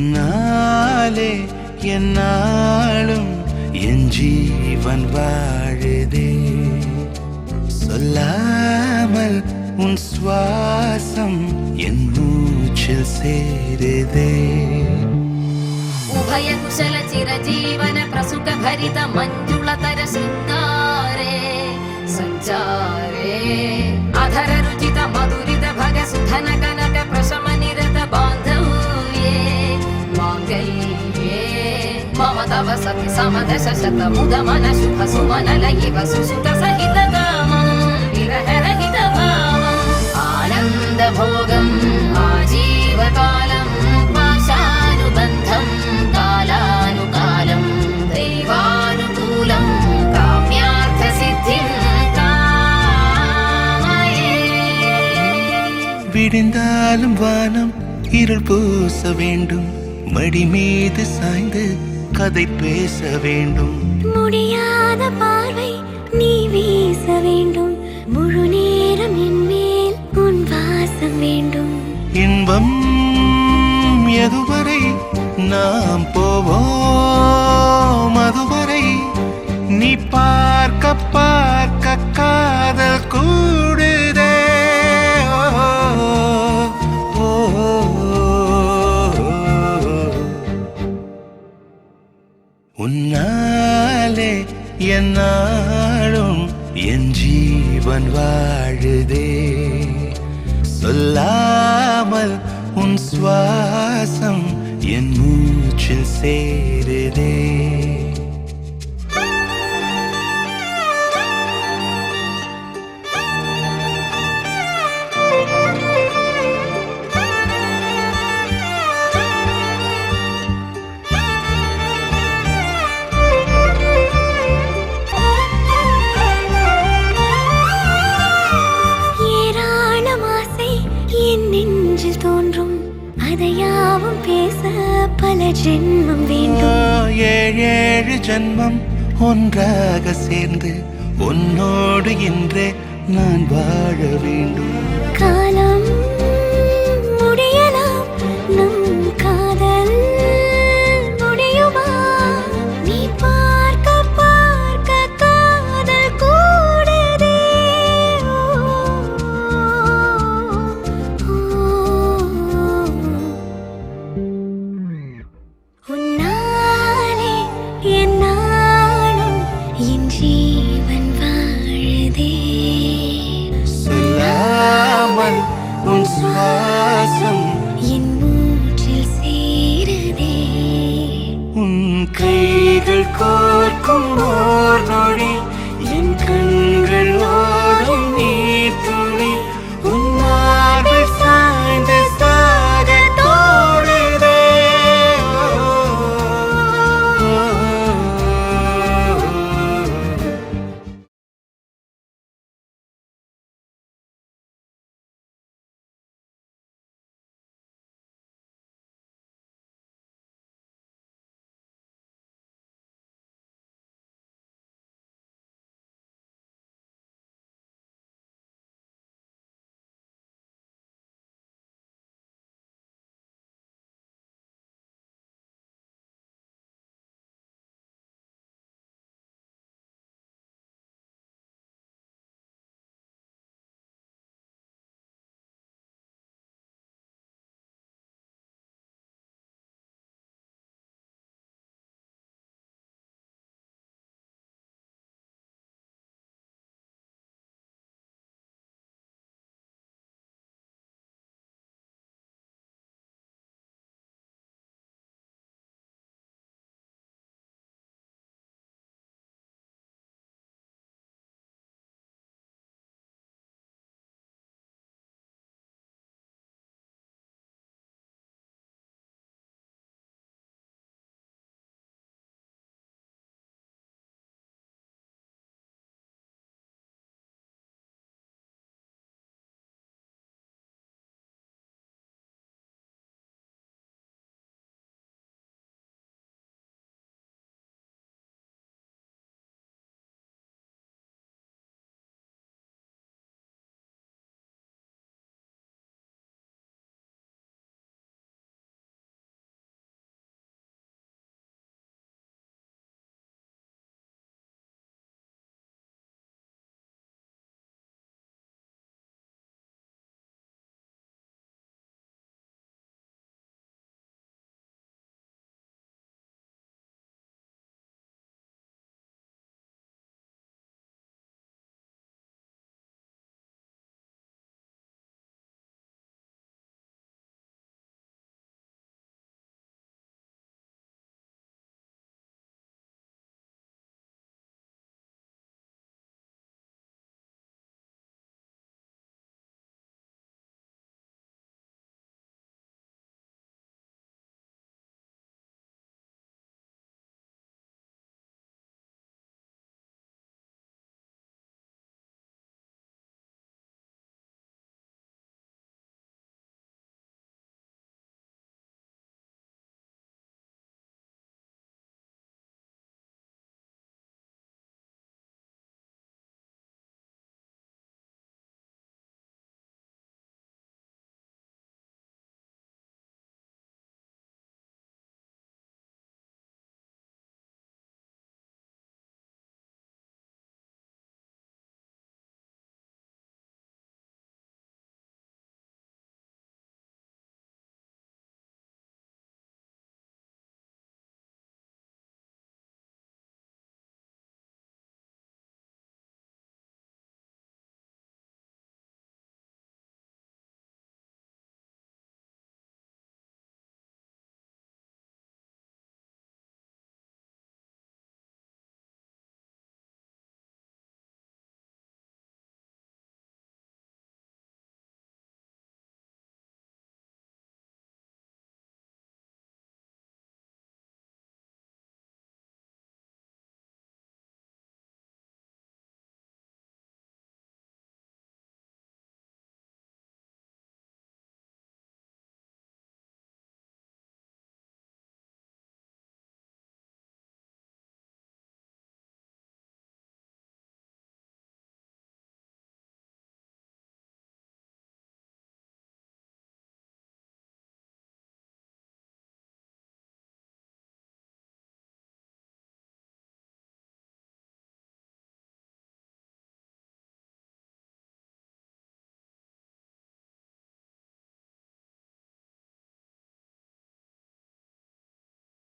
உன்னாலே என்னாலும் என் ஜீவன் வாழுதே. சொல்லாமல் உன் சுவாசம் என் மூச்சில் சேருதே. उभय कुशल चिरजीवन प्रसुख भरित मंजुलतर शृंगारे संचारे अधर रुचित मधुरित भग सुधन कनक प्रशम निरत बांधव्ये मांगल्ये मम तव सति समदश शत मुद मन शुभ सुमन लयिव सुसुत सहित कामं विरह रहित भावं आनंद भोगं आजीवकालं पाशानुबन्धं कालानुकालं दैवानुकूलं काम्यार्थ सिद्धिं कामये. விடிந்தாலும் வானம் இருள் பூச வேண்டும், மடி மீது சாய்ந்து கதை பேச வேண்டும். முடியாத பார்வை நீ வீச வேண்டும், முழு நேரம் என் மேல் உன் வாசம் வேண்டும். இன்பம் எதுவரை நாம் போவோம், அதுவரை நீ பார்க்க பார்க்க காதல் கூடுதே. உன்னாலே என்னாலும் என் ஜீவன் வாழுதே. சொல்லாமல் உன் சுவாசம் என் மூச்சில் சேருதே. தோன்றும் அதையாவும் பேச பல ஜென்மம் வேண்டும். ஏழு ஜென்மம் ஒன்றாக சேர்ந்து உன்னோடு இன்றே நான் வாழ வேண்டும். காலம் முடியலாம், நம் காதல் முடியுமா? நீ பார்க்க பார்க்க காதல் கூடுதே. உன்னாலே என்னாலும் என் ஜீவன் வாழுதே. சொல்லாமல் உன் சுவாசம் என் மூச்சில் சேருதே. உன் கைகள் கோர்க்கும்